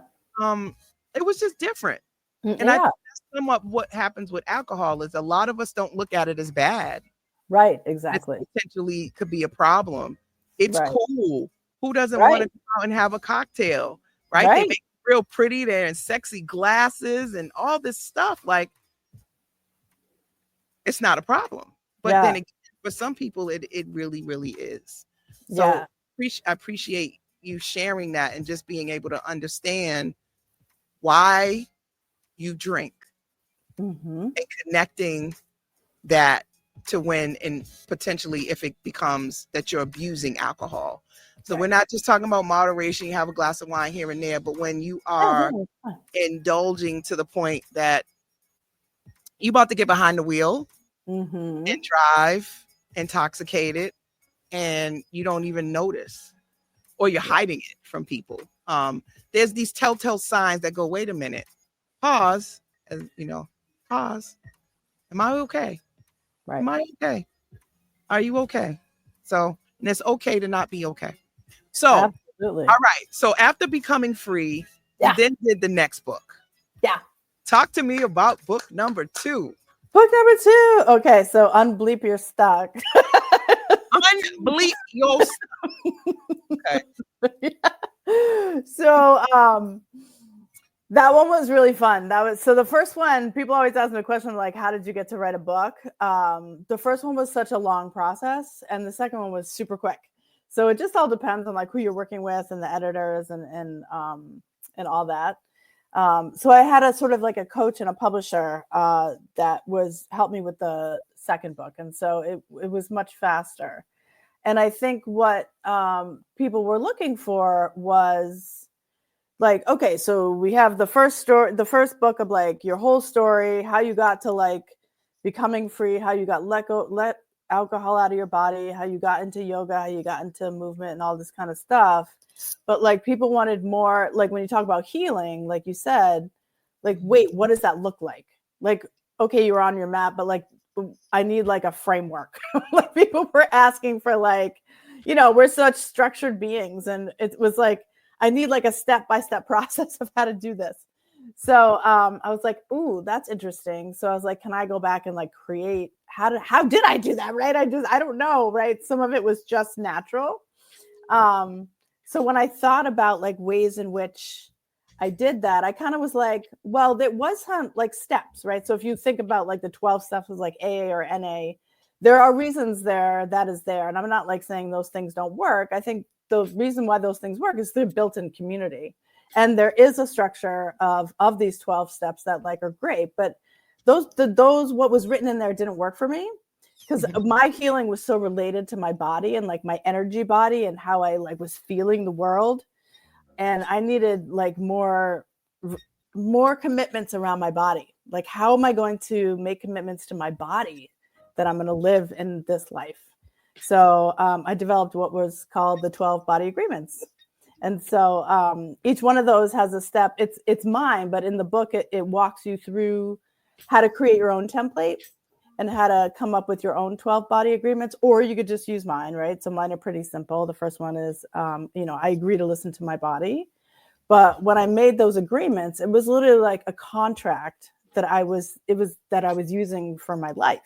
It was just different. And I think that's somewhat what happens with alcohol is a lot of us don't look at it as bad. Right, exactly. It potentially could be a problem. It's cool. Who doesn't want to go out and have a cocktail, right? They make it real pretty. They're in sexy glasses and all this stuff. Like, it's not a problem. But then again, for some people, it really, really is. So I appreciate you sharing that and just being able to understand why you drink and connecting that to when and potentially if it becomes that you're abusing alcohol. So we're not just talking about moderation, you have a glass of wine here and there, but when you are indulging to the point that you're about to get behind the wheel and drive intoxicated and you don't even notice or you're hiding it from people. There's these telltale signs that go, wait a minute, pause, and pause. Am I okay? Right. Am I okay? Are you okay? So, and it's okay to not be okay. So, absolutely. All right. So after becoming free, you then did the next book. Yeah. Talk to me about book number 2. Book number 2. Okay. So unbleep your stock. Unbleep your stock. Okay. So, that one was really fun. So the first one, people always ask me a question like, how did you get to write a book? The first one was such a long process and the second one was super quick. So it just all depends on like who you're working with and the editors and all that. So I had a sort of like a coach and a publisher that helped me with the second book. And so it was much faster. And I think what people were looking for was like, okay, so we have the first book of like your whole story, how you got to like becoming free, how you got let alcohol out of your body, how you got into yoga, how you got into movement and all this kind of stuff. But like people wanted more, like when you talk about healing, like you said, like, wait, what does that look like? Like, okay, you're on your mat, but like, I need like a framework. Like people were asking for like, we're such structured beings. And it was like, I need like a step-by-step process of how to do this. So I was like, ooh, that's interesting. So I was like, can I go back and like create, how did I do that? Right. I don't know. Right. Some of it was just natural. So when I thought about like ways in which I did that, I kind of was like, well, there was some like steps, right? So if you think about like the 12 steps was like AA or NA, there are reasons that is there. And I'm not like saying those things don't work. I think the reason why those things work is they're built in community. And there is a structure of these 12 steps that like are great, but those what was written in there didn't work for me because my healing was so related to my body and like my energy body and how I like was feeling the world. And I needed like more more commitments around my body. Like, how am I going to make commitments to my body that I'm going to live in this life? So I developed what was called the 12 body agreements. And so each one of those has a step. It's mine, but in the book, it walks you through how to create your own template and how to come up with your own 12 body agreements, or you could just use mine, right? So mine are pretty simple. The first one is, I agree to listen to my body. But when I made those agreements, it was literally like a contract that I was using for my life.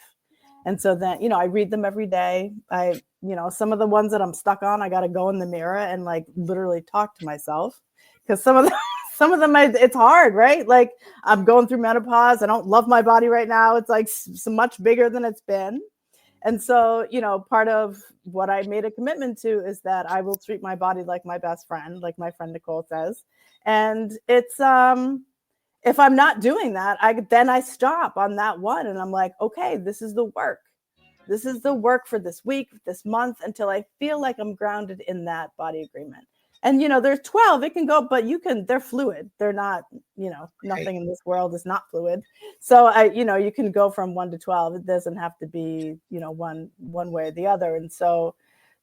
And so then, I read them every day. Some of the ones that I'm stuck on, I got to go in the mirror and like literally talk to myself, because some of them, it's hard, right? Like, I'm going through menopause. I don't love my body right now. It's like so much bigger than it's been. And so, part of what I made a commitment to is that I will treat my body like my best friend, like my friend Nicole says. And it's, if I'm not doing that, I stop on that one and I'm like, okay, this is the work. This is the work for this week, this month, until I feel like I'm grounded in that body agreement. And, there's 12, it can go, but they're fluid. They're not, nothing in this world is not fluid. So you can go from 1 to 12. It doesn't have to be, one way or the other. And so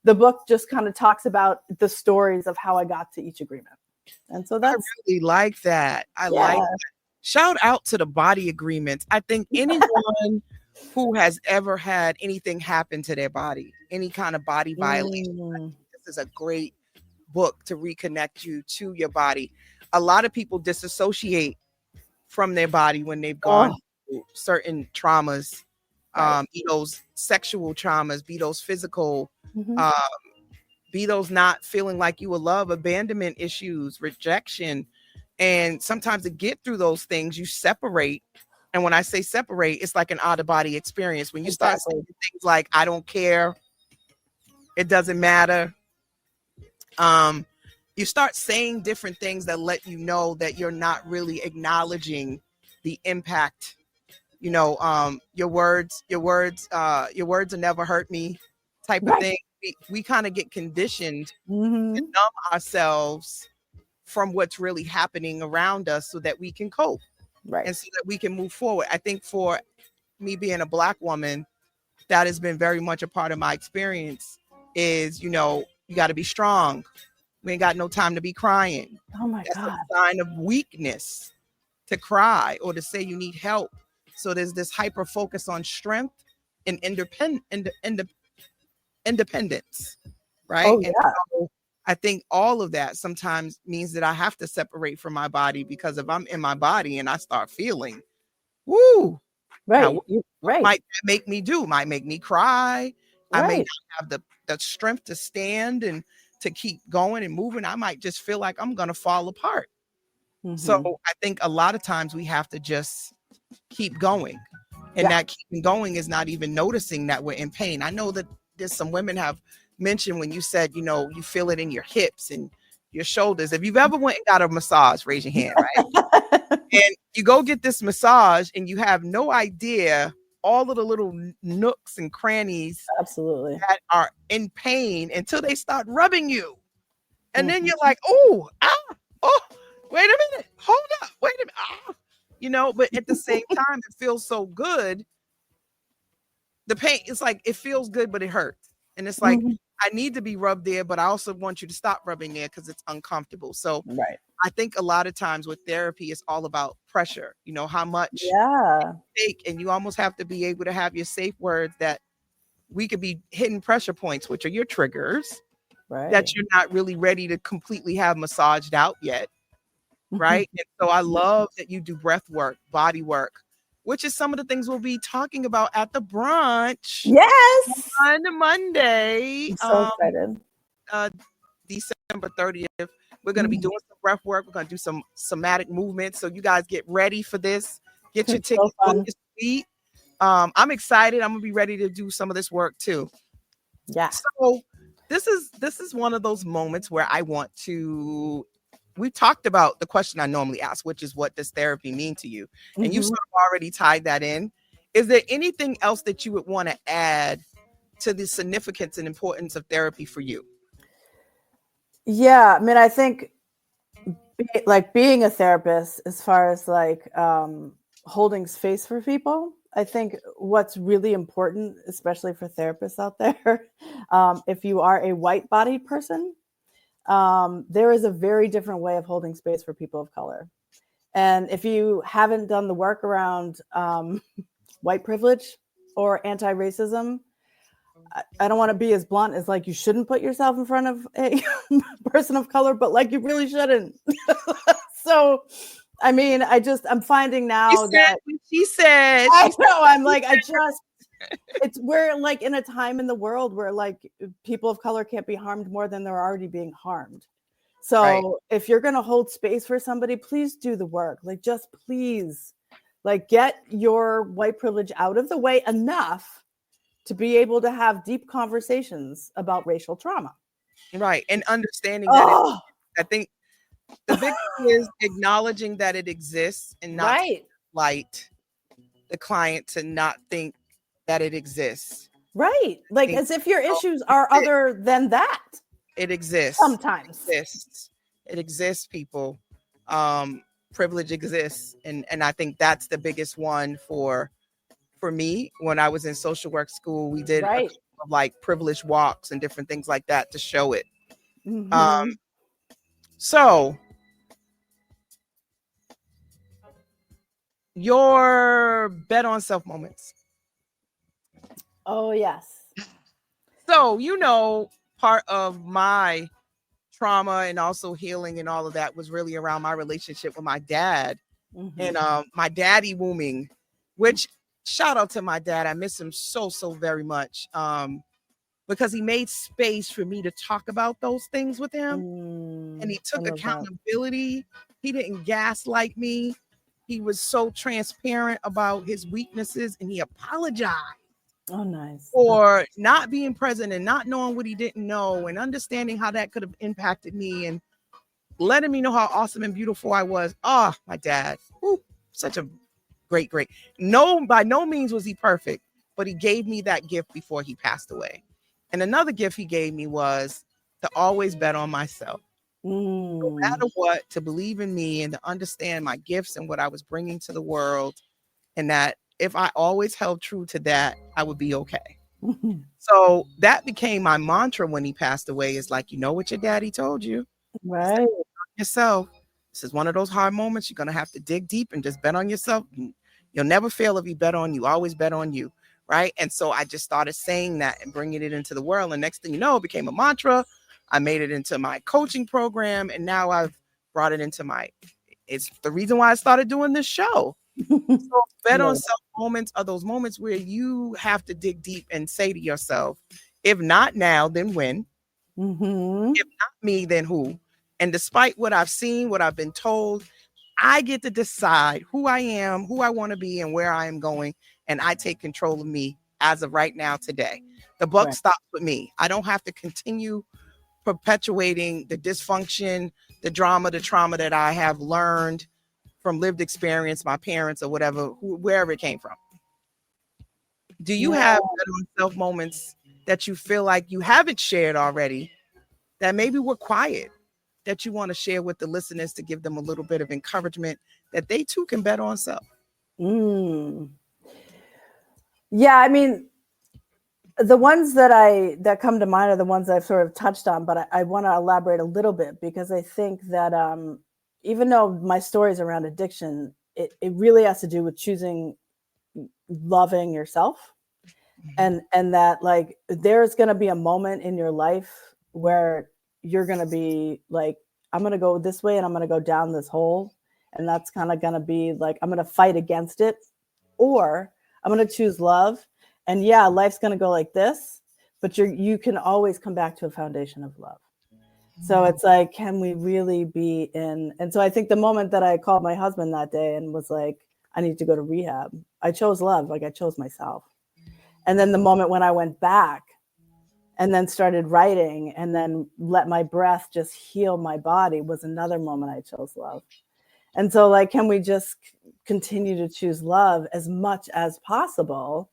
the book just kind of talks about the stories of how I got to each agreement. And so that's, I really like that. I like that. Shout out to the body agreements. I think anyone who has ever had anything happen to their body, any kind of body violation, this is a great book to reconnect you to your body. A lot of people disassociate from their body when they've gone through certain traumas, be those sexual traumas, be those physical, be those not feeling like you were loved, abandonment issues, rejection. And sometimes to get through those things, you separate. And when I say separate, it's like an out-of-body experience. When you start saying things like, I don't care, it doesn't matter. You start saying different things that let you know that you're not really acknowledging the impact. Your words will never hurt me type of thing. We kind of get conditioned to numb ourselves from what's really happening around us so that we can cope. Right. And so that we can move forward. I think for me being a Black woman, that has been very much a part of my experience is, you got to be strong. We ain't got no time to be crying. Oh my That's God. a sign of weakness to cry or to say you need help. So there's this hyper focus on strength and independence, right? Oh, yeah. And so I think all of that sometimes means that I have to separate from my body, because if I'm in my body and I start feeling, right, might make me cry. I may not have the strength to stand and to keep going and moving. I might just feel like I'm going to fall apart. So I think a lot of times we have to just keep going. And that keeping going is not even noticing that we're in pain. I know that there's some women have mentioned when you said, you feel it in your hips and your shoulders. If you've ever went and got a massage, raise your hand, right? And you go get this massage and you have no idea all of the little nooks and crannies that are in pain until they start rubbing you. And then you're like, wait a minute, hold up, wait a minute, but at the same time, it feels so good. The pain, it's like, it feels good, but it hurts. And it's like, I need to be rubbed there, but I also want you to stop rubbing there because it's uncomfortable. So I think a lot of times with therapy, it's all about pressure, how much you take, and you almost have to be able to have your safe words that we could be hitting pressure points, which are your triggers, that you're not really ready to completely have massaged out yet. Right. And so I love that you do breath work, body work, which is some of the things we'll be talking about at the brunch. Yes. On Monday. I'm so excited. December 30th. We're going to be doing some breath work. We're going to do some somatic movements. So you guys get ready for this. Get your tickets on your seat. I'm excited. I'm going to be ready to do some of this work too. Yeah. So this is one of those moments where I want to, we talked about the question I normally ask, which is, what does therapy mean to you? And you sort of already tied that in. Is there anything else that you would want to add to the significance and importance of therapy for you? Yeah, I mean, I think like being a therapist, as far as like holding space for people, I think what's really important, especially for therapists out there, if you are a white-bodied person, there is a very different way of holding space for people of color. And if you haven't done the work around white privilege or anti-racism, I don't want to be as blunt as like you shouldn't put yourself in front of a person of color, but like you really shouldn't. So, I mean, I'm finding now that she said, I know, I'm like, we're like in a time in the world where like people of color can't be harmed more than they're already being harmed. So Right. if you're going to hold space for somebody, please do the work. Like, just please, like, get your white privilege out of the way enough to be able to have deep conversations about racial trauma. Right. And understanding that I think the big thing is acknowledging that it exists and not light the client to not think that it exists. Right. Like as if your issues are other than that. It exists. Sometimes. It exists, people. Privilege exists. And I think that's the biggest one for me. When I was in social work school, we did a couple of like privilege walks and different things like that to show it. Mm-hmm. So your bet on self moments. Oh, yes. So, part of my trauma and also healing and all of that was really around my relationship with my dad and my daddy wombing, which shout out to my dad. I miss him so very much because he made space for me to talk about those things with him. And he took accountability. He didn't gaslight me. He was so transparent about his weaknesses and he apologized. Oh, nice. For not being present and not knowing what he didn't know and understanding how that could have impacted me and letting me know how awesome and beautiful I was. Oh, my dad. Ooh, such a great. No, by no means was he perfect, but he gave me that gift before he passed away. And another gift he gave me was to always bet on myself. No matter what, to believe in me and to understand my gifts and what I was bringing to the world, and that if I always held true to that, I would be okay. So that became my mantra when he passed away, is like, what your daddy told you. Right. Yourself. This is one of those hard moments. You're going to have to dig deep and just bet on yourself. You'll never fail if you bet on you. Always bet on you. Right. And so I just started saying that and bringing it into the world. And next thing you know, it became a mantra. I made it into my coaching program. And now I've brought it into it's the reason why I started doing this show. So bet on self moments are those moments where you have to dig deep and say to yourself, if not now, then when? If not me, then who? And despite what I've seen, what I've been told, I get to decide who I am, who I want to be, and where I am going. And I take control of me as of right now, today. The buck stops with me. I don't have to continue perpetuating the dysfunction, the drama, the trauma that I have learned from lived experience, my parents or whatever, wherever it came from. Do you have self moments that you feel like you haven't shared already that maybe were quiet, that you want to share with the listeners to give them a little bit of encouragement that they too can bet on self? Yeah, I mean, the ones that come to mind are the ones I've sort of touched on, but I want to elaborate a little bit, because I think that even though my story is around addiction, it really has to do with choosing loving yourself. And that, like, there's going to be a moment in your life where you're going to be like, I'm going to go this way and I'm going to go down this hole. And that's kind of going to be like, I'm going to fight against it, or I'm going to choose love. And yeah, life's going to go like this, but you can always come back to a foundation of love. So it's like, can we really be in? And so I think the moment that I called my husband that day and was like, I need to go to rehab, I chose love. Like, I chose myself. And then the moment when I went back and then started writing and then let my breath just heal my body was another moment I chose love. And so, like, can we just continue to choose love as much as possible?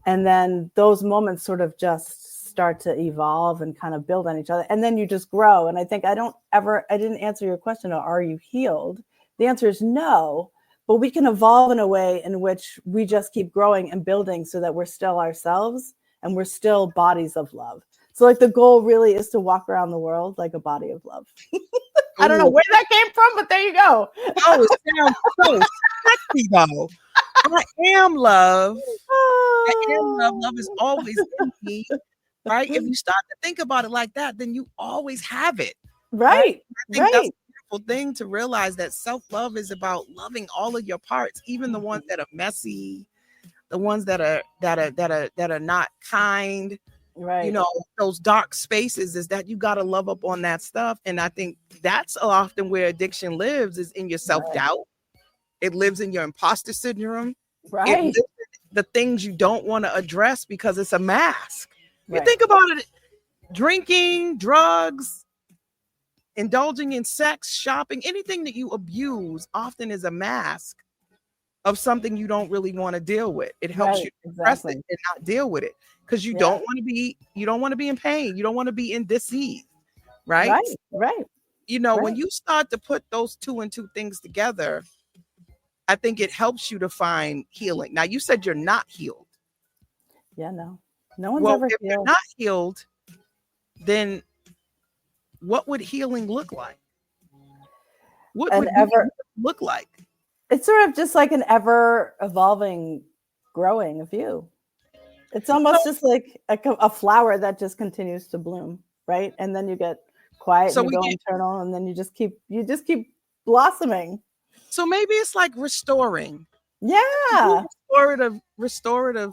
And then those moments sort of just start to evolve and kind of build on each other, and then you just grow. And I think I didn't answer your question of are you healed? The answer is no, but we can evolve in a way in which we just keep growing and building so that we're still ourselves and we're still bodies of love. So like the goal really is to walk around the world like a body of love. I don't know where that came from, but there you go. Oh, it sounds so sexy though. I am love. I am love. Love is always in me. Right? If you start to think about it like that, then you always have it. Right. I think that's a beautiful thing to realize, that self-love is about loving all of your parts, even the ones that are messy, the ones that are not kind. Right. You know, those dark spaces, is that you got to love up on that stuff. And I think that's often where addiction lives, is in your self-doubt. It lives in your imposter syndrome. Right. It lives in the things you don't want to address because it's a mask. Right. You think about it, drinking, drugs, indulging in sex, shopping, anything that you abuse often is a mask of something you don't really want to deal with. It helps you suppress it and not deal with it, because you don't want to be in pain. You don't want to be in disease. Right. You know, when you start to put those two and two things together, I think it helps you to find healing. Now, you said you're not healed. Yeah, no one's ever if healed. You're not healed, then what would healing look like? What would healing look like? It's sort of just like an ever evolving, growing of you. It's almost just like a flower that just continues to bloom, right? And then you get quiet and you go internal, and then you just keep blossoming. So maybe it's like restoring. Yeah. Restorative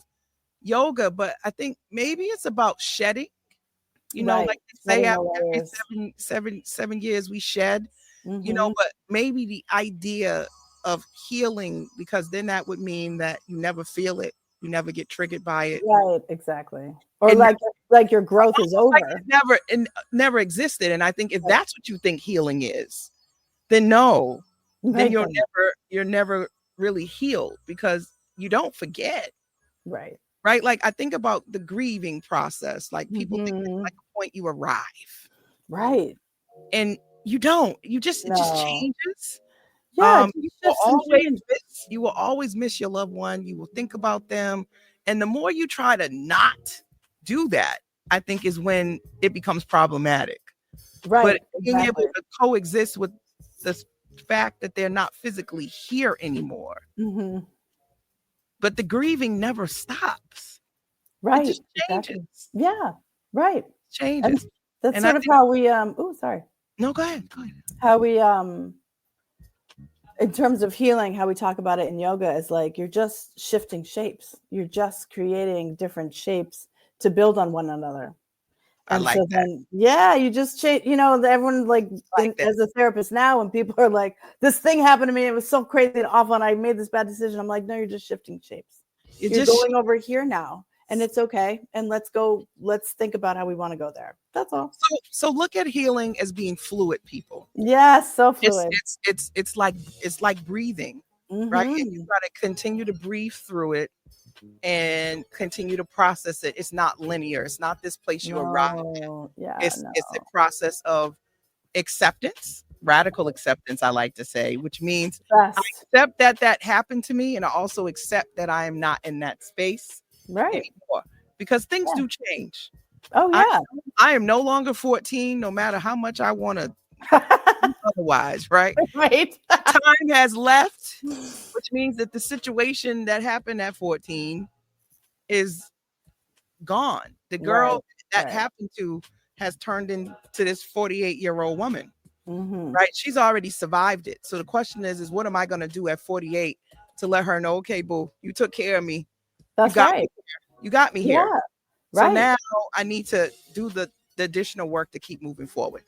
yoga, but I think maybe it's about shedding. You know, like they say, after 7 years we shed. You know, but maybe the idea of healing, because then that would mean that you never feel it, you never get triggered by it. Right, exactly. Or like your growth is over. Like it never existed. And I think if that's what you think healing is, then no. Then you're never really healed, because you don't forget. Right. Like I think about the grieving process. Like people think it's like a point you arrive. Right. And you don't. It just changes. Yeah. You will always miss your loved one. You will think about them. And the more you try to not do that, I think is when it becomes problematic. Right. But being able to coexist with the fact that they're not physically here anymore. But the grieving never stops. Right. It just changes. Exactly. Yeah. Right. Changes. And that's sort of how we sorry. No, go ahead. How we in terms of healing, how we talk about it in yoga is like you're just shifting shapes. You're just creating different shapes to build on one another. And I like so that. Then, you just change, everyone as a therapist now, when people are like, this thing happened to me, it was so crazy and awful, and I made this bad decision. I'm like, no, you're just shifting shapes. You're going over here now, and it's okay. And let's think about how we want to go there. That's all. So look at healing as being fluid, people. Yes, so fluid. It's like breathing, right? And you got to continue to breathe through it and continue to process it. It's not linear. It's not this place you arrive at. It's a process of acceptance, radical acceptance, I like to say, which means I accept that happened to me, and I also accept that I am not in that space anymore, because things do change. Oh yeah. I am no longer 14, no matter how much I want to otherwise, right? Right. Time has left, which means that the situation that happened at 14 is gone. The girl that happened to has turned into this 48-year-old woman. Right? She's already survived it. So the question is what am I going to do at 48 to let her know, okay, boo, you took care of me. That's right. You got me here. Yeah. So now I need to do the additional work to keep moving forward.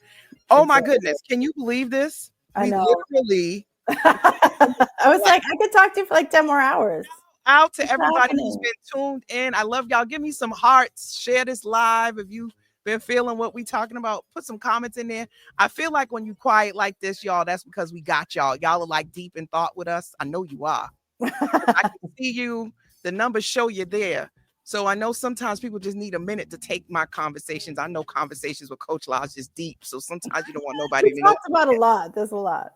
Oh my goodness. Can you believe this? I know. Literally. I was like, I could talk to you for like 10 more hours. Out to everybody who's been tuned in. I love y'all. Give me some hearts. Share this live. If you've been feeling what we talking about, put some comments in there. I feel like when you quiet like this, y'all, that's because we got y'all. Y'all are like deep in thought with us. I know you are. I can see you. The numbers show you there. So I know sometimes people just need a minute to take my conversations. I know conversations with Coach La is just deep. So sometimes you don't want nobody to know. Talked about a lot. There's a lot.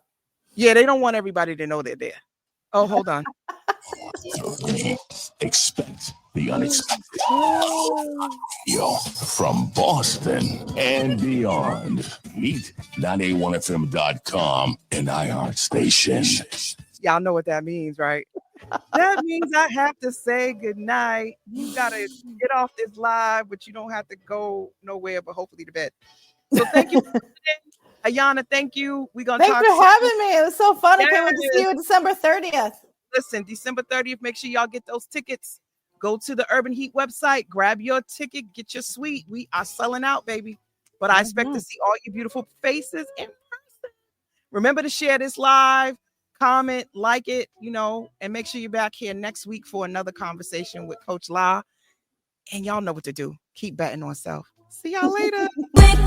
Yeah, they don't want everybody to know they're there. Oh, hold on. Expect the unexpected. Yo, from Boston and beyond. Meet 981fm.com and iHeartStation. Y'all know what that means, right? That means I have to say goodnight. You got to get off this live, but you don't have to go nowhere, but hopefully to bed. So thank you. Ayanna, thank you. We're going to talk. Thanks for having me. It was so fun. Yes. I can't wait to see you December 30th. Listen, December 30th, make sure y'all get those tickets. Go to the Urban Heat website, grab your ticket, get your suite. We are selling out, baby. But I expect to see all your beautiful faces in person. Remember to share this live, comment, like it, and make sure you're back here next week for another conversation with Coach La. And y'all know what to do. Keep betting on self. See y'all later.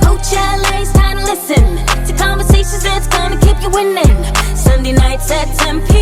Coach LA, it's time to listen to conversations that's gonna keep you winning. Sunday nights at 10 p.m.